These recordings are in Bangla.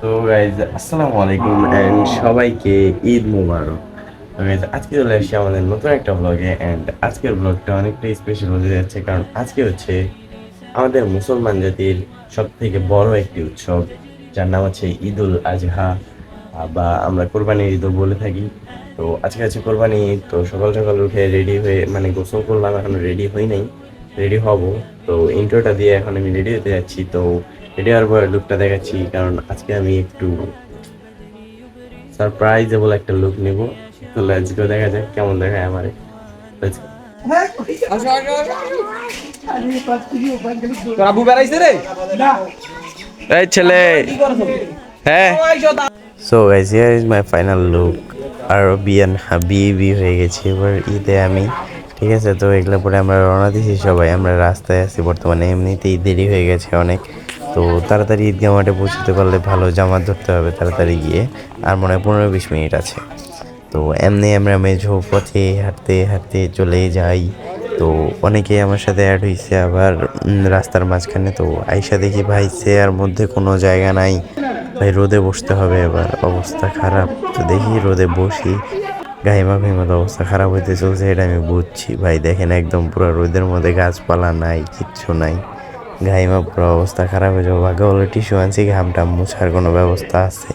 তো গাইজ আসসালামু আলাইকুম অ্যান্ড সবাইকে ঈদ মুবারক। তো গাইজ আজকে চলে আসছি আমাদের নতুন একটা ব্লগে, অ্যান্ড আজকের ব্লগটা অনেকটাই স্পেশাল হতে যাচ্ছে, কারণ আজকে হচ্ছে আমাদের মুসলমান জাতির সব থেকে বড় একটি উৎসব, যার নাম হচ্ছে ঈদুল আজহা, বা আমরা কোরবানির ঈদও বলে থাকি। তো আজকে আছে কোরবানি ঈদ। তো সকাল সকাল উঠে রেডি হয়ে মানে গোসল করলাম, এখন রেডি হই নাই, রেডি হব। তো ইন্ট্রোটা দিয়ে এখন আমি রেডি হতে যাচ্ছি। তো রেডি হওয়ার পরে লুকটা দেখাচ্ছি, কারণ আজকে আমি একটু সারপ্রাইজেবল একটা লুক নিব। তো লেটস গো, দেখা যাক কেমন দেখায় আমারে। Let's go. তোর আবু বেড়াইছে রে এই ছেলে, হ্যাঁ। So guys, here is my final look. আর বিয়ান হাবিবি হয়ে গেছে এবার ঈদে আমি। ঠিক আছে, তো এগুলো পরে আমরা রওনা দিয়েছি সবাই, আমরা রাস্তায় আছি বর্তমানে। এমনিতেই দেরি হয়ে গেছে অনেক, তো তাড়াতাড়ি ঈদগাহ মাঠে পৌঁছতে পারলে ভালো। জামাত ধরতে হবে তাড়াতাড়ি গিয়ে, আর মনে হয় 15-20 মিনিট আছে। তো এমনি আমরা মেঝো পথে হাঁটতে হাঁটতে চলে যাই। তো অনেকেই আমার সাথে অ্যাড হয়েছে আবার রাস্তার মাঝখানে। তো আইসা দেখি ভাই চেয়ার মধ্যে কোনো জায়গা নাই, ভাই রোদে বসতে হবে, এবার অবস্থা খারাপ। তো দেখি রোদে বসি, গাইমা গাইমা তো অবস্থা খারাপ হইতে চলছে, এটা আমি বুঝছি। ভাই দেখেন একদম পুরো রোদের মধ্যে গাছপালা নাই, কিচ্ছু নাই, গাইমা পুরো অবস্থা খারাপ হয়ে যাবো। ভাগ্য বলে টিস্যু আনছি, ঘামটা মুছার কোনো ব্যবস্থা আছে।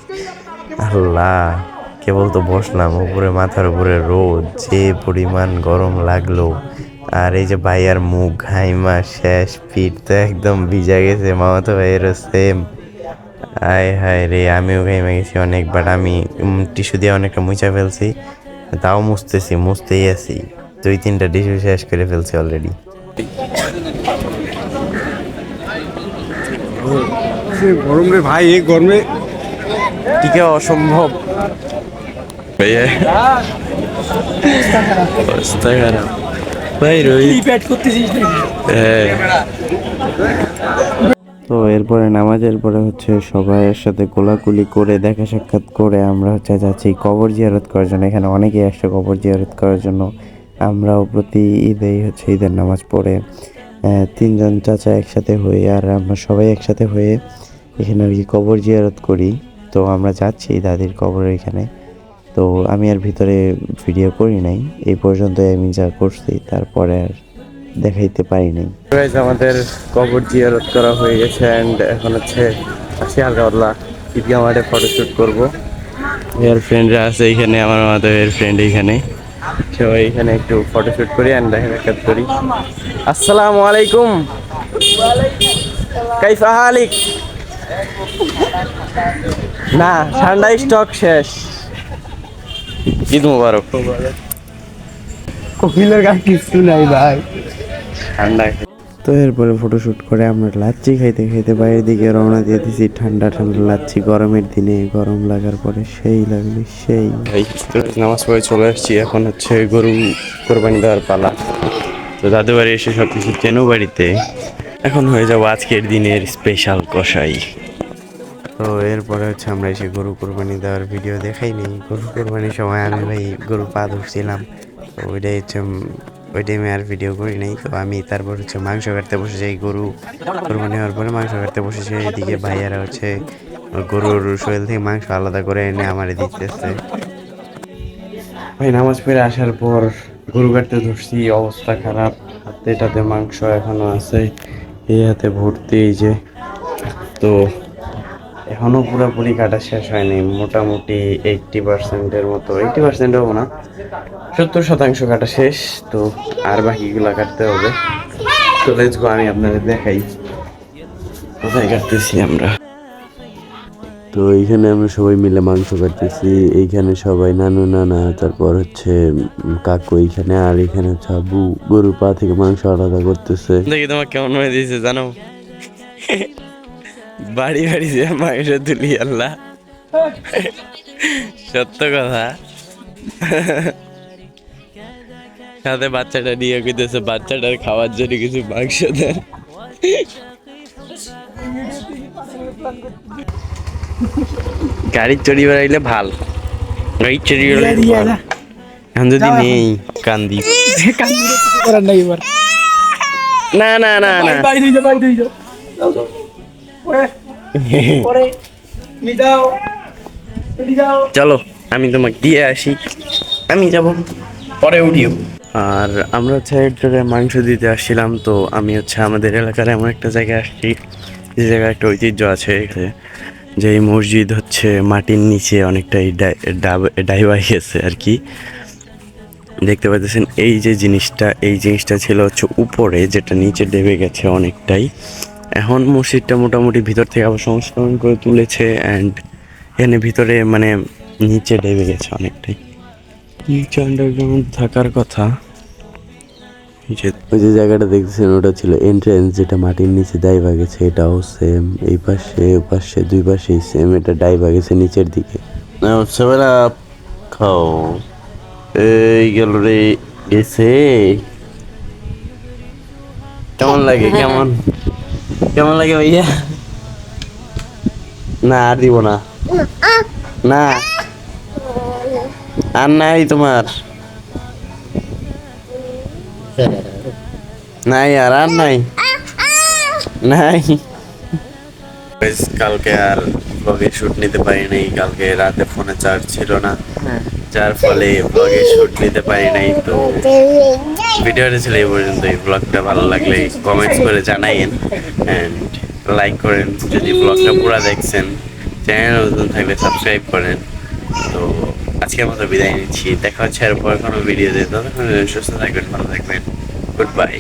আল্লাহ, কেবল তো বসলাম, উপরে মাথার উপরে রোদ, যে পরিমাণ গরম লাগলো। আর এই যে ভাইয়ার মুখ ঘাইমা শেষ, পিঠ তো একদম ভিজা গেছে, মামাতো ভাইয়েরও সেম। আয় হায় রে, আমিও ঘাইমা গেছি অনেক, বাট আমি টিস্যু দিয়ে অনেকটা মুছা ফেলছি, তাও মুছতেছি, মুছতেই আছি। 2-3টা টিস্যু শেষ করে ফেলছি অলরেডি। গরম রে ভাই, এই গরমে টিকা অসম্ভব ভাইয়া, অবস্থা খারাপ ভাই। রোহিত হ্যাঁ। তো এরপরে নামাজের পরে হচ্ছে সবাই একসাথে কোলাকুলি করে দেখা সাক্ষাৎ করে আমরা হচ্ছে যাচ্ছি কবর জিয়ারত করার জন্য। এখানে অনেকেই আসছে কবর জিয়ারত করার জন্য। আমরাও প্রতি ঈদেই হচ্ছে ঈদের নামাজ পড়ে 3জন চাচা একসাথে হয়ে, আর আমরা সবাই একসাথে হয়ে এখানে আর কি কবর জিয়ারত করি। তো আমরা যাচ্ছি দাদির কবরের এখানে। তো আমি আর ভিতরে ভিডিও করি নাই, এই পর্যন্ত আমি যা করছি, তারপরে আর দেখাইতে পারি নাই। আমাদের কবর জিয়ারত করা হয়ে গেছে, অ্যান্ড এখন হচ্ছে আসি হালকা ঈদগাহ মাঠে ফটোশ্যুট করবো। হেয়ার ফ্রেন্ডরা আছে এখানে, আমার মাথায় হেয়ার ফ্রেন্ড এইখানে, সবাই এখানে একটু ফটোশ্যুট করি অ্যান্ড দেখা সাক্ষাৎ করি। আসসালামু আলাইকুম, কাইফা হালিক? না, ঠান্ডা স্টক শেষ। ঈদ মুবারক। কপিলের গান কিছু নাই ভাই। ঠান্ডা। তো এরপরে ফটোশ্যুট করে আমরা লাচ্ছি খাইতে খাইতে বাইরের দিকে রওনা দিয়ে দিছি। ঠান্ডা ঠান্ডা লাচ্ছি, গরমের দিনে গরম লাগার পরে সেই লাগবে সেই। নামাজ পড়ে চলে আসছি, এখন হচ্ছে গরু কোরবানি দেওয়ার পালা। তো দাদু বাড়ি এসে সব কিছু চেনো বাড়িতে, এখন হয়ে যাবো আজকের দিনের স্পেশাল কষাই। তো এরপরে হচ্ছে আমরা এসে গরু কোরবানি দেওয়ার ভিডিও দেখাইনি। গরু কোরবানির সময় আমি ভাই গরু পা ধরছিলাম, তো ওইটাই হচ্ছে ওই টাইমে আর ভিডিও করি নাই। তো আমি তারপর হচ্ছে মাংস কাটতে বসে যাই, গরু কোরবানি হওয়ার পরে মাংস কাটতে বসেছে। এদিকে ভাইয়ারা হচ্ছে গরুর শরীর থেকে মাংস আলাদা করে এনে আমারে দিতেছে। ভাই নামাজ পড়ে আসার পর গরু কাটতে ধরছি, অবস্থা খারাপ, হাতেটাতে মাংস এখনো আছে, এই হাতে ভর্তি। এই যে, তো এখনো পুরোপুরি কাটা শেষ হয়নি, মোটামুটি 80%-এর মতো, 80% হবো না, 70% কাটা শেষ। তো আর বাকিগুলা কাটতে হবে। তো লেটস গো, আমি আপনাদের দেখাই কোথায় কাটতেছি আমরা। তো এইখানে আমরা সবাই মিলে মাংস কাটতেছি। এইখানে সবাই নানু নানা, তারপর হচ্ছে কাকু এইখানে, আর এখানে হচ্ছে আবু গরুর পা থেকে মাংস আলাদা করতেছে। দেখি তোমার কেমন হয়ে দিয়েছে জানো, বাড়ি বাড়ি যে মাংস তুলি আল্লাহ, সত্য কথা। সাথে বাচ্চাটা নিয়ে কইতেছে বাচ্চাটার খাওয়ার জন্য কিছু মাংস দেন। গাড়ির চড়ি বেড়াইলে ভাল, গাড়ির চড়ি বেড়াইলে ভাল। এখন যদি নেই কান্দি, করার নাই এবার। না না না না, বাড়ি দিয়ে যাও, বাড়ি দিয়ে যাও। পরে চলো আমি তোমাকে দিয়ে আসি, আমি যাব পরে উঠিও। আর আমরা হচ্ছে এক জায়গায় মাংস দিতে আসছিলাম, তো আমি হচ্ছে আমাদের এলাকার এমন একটা জায়গায় আসছি যে জায়গায় একটা ঐতিহ্য আছে এখানে, যে এই মসজিদ হচ্ছে মাটির নিচে অনেকটাই ডাইভাই গেছে আর কি। দেখতে পাচ্ছেন এই যে জিনিসটা, এই জিনিসটা ছিল হচ্ছে উপরে, যেটা নিচে ডেবে গেছে অনেকটাই। এখন মসজিদটা মোটামুটি ভিতর থেকে আবার সংস্করণ করে তুলেছে, অ্যান্ড এখানে ভিতরে মানে নিচে ডেবে গেছে অনেকটাই। নিচে আন্ডারগ্রাউন্ড থাকার কথা। ওই যে জায়গাটা দেখতেছেন ওটা ছিল এন্ট্রেন্স, যেটা মাটির নিচে ডাইভা গেছে। এটাও সেম, এই পাশে ও পাশে দুই পাশেই সেম, এটা ডাইভা গেছে নিচের দিকে। সেবেলা খাও এই গেল রে, গেছে। কেমন লাগে, কেমন কেমন লাগে ভাইয়া? না আর দিব না, না আর নাই তোমার, নাই আর আর নাই, নাই। কালকে আর ব্লগে শুট নিতে পারি নাই, কালকে রাতে ফোনে চার্জ ছিল না, যার ফলে ব্লগে শুট নিতে পারি নাই। তো ভিডিওটা ছিল এই পর্যন্ত। এই ব্লগটা ভালো লাগলে কমেন্টস করে জানাইন, অ্যান্ড লাইক করেন যদি ব্লগটা পুরো দেখছেন। চ্যানেল নতুন থাকলে সাবস্ক্রাইব করেন। তো আজকের মতো বিদায় নিচ্ছি, দেখা হচ্ছে এরপর কোনো ভিডিওতে। ততক্ষণ সুস্থ থাকবেন, ভালো থাকবেন, গুড বাই।